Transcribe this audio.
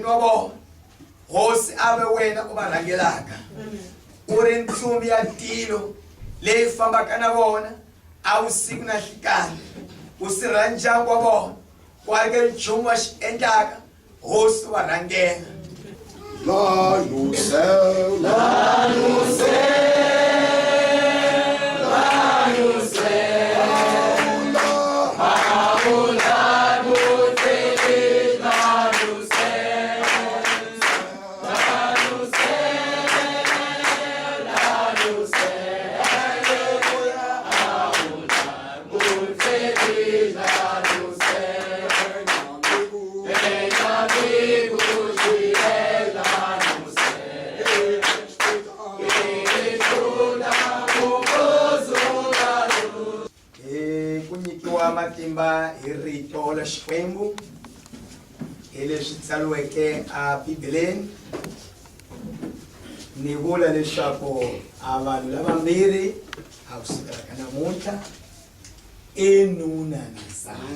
wa vona hosi ave wena u va rhangelaka u ri ntsumi ya tilo leyi fambaka na vona a vusiku na nhlikani u sirhela ndyangu wa vona ku ake nchumu wa xi endlaka hosi u va rhangela matimba hi rito la Xikwembu hi leswi tsaliweke a Bibeleni ni vula leswaku a vanhu lavambirhi a ku sukela ka namuntlha i nuna na nsati